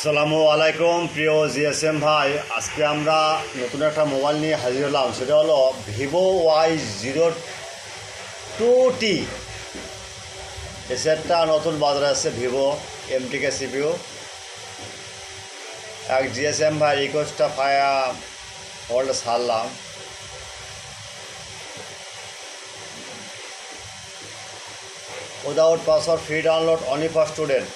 আসসালামু আলাইকুম প্রিয় জিএসএম ভাই, আজকে আমরা নতুন একটা মোবাইল নিয়ে হাজির হলাম। সেটা হলো ভিভো Y02T। এই সেটটা নতুন বাজারে আসছে, ভিভো এমটিকে সিপিইউ। এক জিএসএম ভাই রিকোয়েস্টটা পায়া মোবাইলটা ছাড়লাম। Without password, free download, only for student.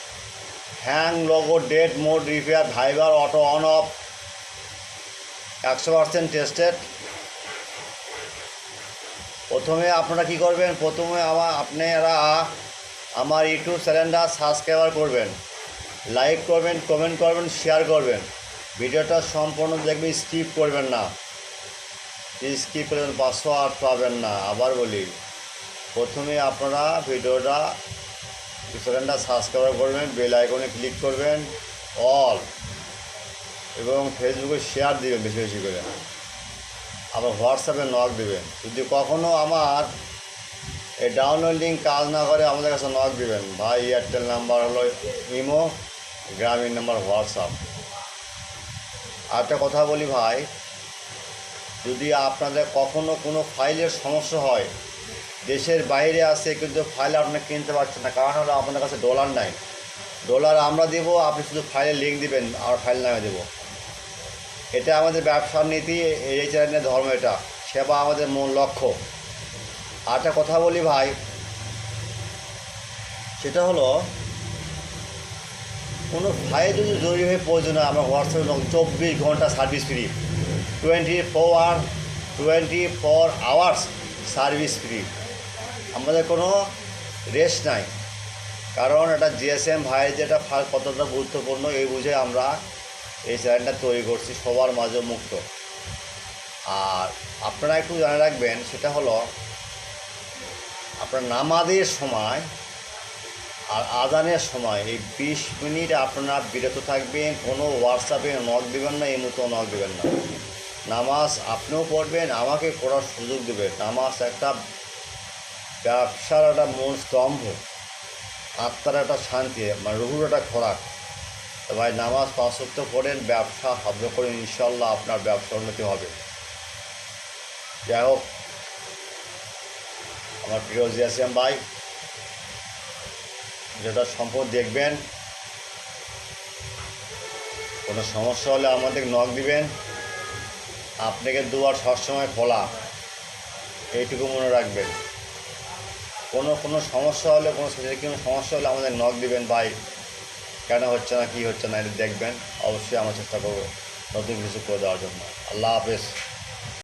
Hang, logo, date, mode, repair, viber, auto on off, 100% tested. প্রথমে আপনারা কি করবেন, প্রথমে আপনারা আমার ইউটিউব চ্যানেলটা সাবস্ক্রাইবার করবেন, লাইক করবেন, কমেন্ট করবেন, শেয়ার করবেন। ভিডিওটা সম্পূর্ণ দেখবেন, স্কিপ করবেন না। স্কিপ করবেন পাসওয়ার্ড পাবেন না। আবার বলি, প্রথমে আপনারা ভিডিওটা চ্যানেলটা সাবস্ক্রাইব করবেন, বেল আইকনে ক্লিক করবেন, অল, এবং ফেসবুকে শেয়ার দিবেন বেশি বেশি করে। আবার হোয়াটসঅ্যাপে নক দেবেন। যদি কখনও আমার এই ডাউনলোডিং কাজ না করে আমাদের কাছে নক দিবেন। ভাই এয়ারটেল নাম্বার হলো ইমো, গ্রামীণ নাম্বার হোয়াটসঅ্যাপ। আর একটা কথা বলি ভাই, যদি আপনাদের কখনও কোনো ফাইলের সমস্যা হয়, দেশের বাইরে আছে কিন্তু ফাইল আপনি কিনতে পারছেন না, কারণ হলো আপনাদের কাছে ডলার নাই। ডলার আমরা দেবো, আপনি শুধু ফাইলের লিঙ্ক দিবেন, আমরা ফাইল নামে দেবো। এটা আমাদের ব্যবসার নীতি, এই চ্যানেলের ধর্ম, এটা সেবা আমাদের মূল লক্ষ্য। আর একটা কথা বলি ভাই, সেটা হলো কোনো ফাইল যদি জরুরি হয়ে প্রয়োজন হয়, আমরা হোয়াটসঅ্যাপে 24 ঘন্টা service free, 24 hours service free. আমাদের কোনো রেস্ট নাই, কারণ এটা জিএসএম ভাই যেটা কতটা গুরুত্বপূর্ণ এই বুঝে আমরা এই চ্যানেলটা তৈরি করছি, সবার মাঝে মুক্ত। আর আপনারা একটু জানে রাখবেন, সেটা হলো আপনার নামাজের সময় আর আজানের সময় এই 20 মিনিট আপনারা বিরত থাকবেন। কোনো হোয়াটসঅ্যাপে নক দেবেন না, এই মতো নক দেবেন না। নামাজ আপনিও পড়বেন, আমাকে পড়ার সুযোগ দেবেন। নামাজ একটা ব্যবসার একটা মূল স্তম্ভ, আত্মার একটা শান্তি, মানে রুহুর একটা খোরাক। তো ভাই নামাজ 5 ওয়াক্ত পড়েন, ব্যবসা হবে করে, ইনশাল্লাহ আপনার ব্যবসা উন্নতি হবে। যাই হোক, আমার প্রিয় জিএসএম ভাই, যেটা সম্পদ দেখবেন, কোনো সমস্যা হলে আমাদের নক দিবেন। আপনাকে দুয়ার সবসময় খোলা, এইটুকু মনে রাখবেন। কোনো সমস্যা হলে, কোনো সমস্যা হলে আমাদের নক দিবেন। ভাই কেন হচ্ছে না, কী হচ্ছে না, এটা দেখবেন। অবশ্যই আমরা চেষ্টা করবো নতুন কিছু করে দেওয়ার জন্য। আল্লাহ হাফেজ।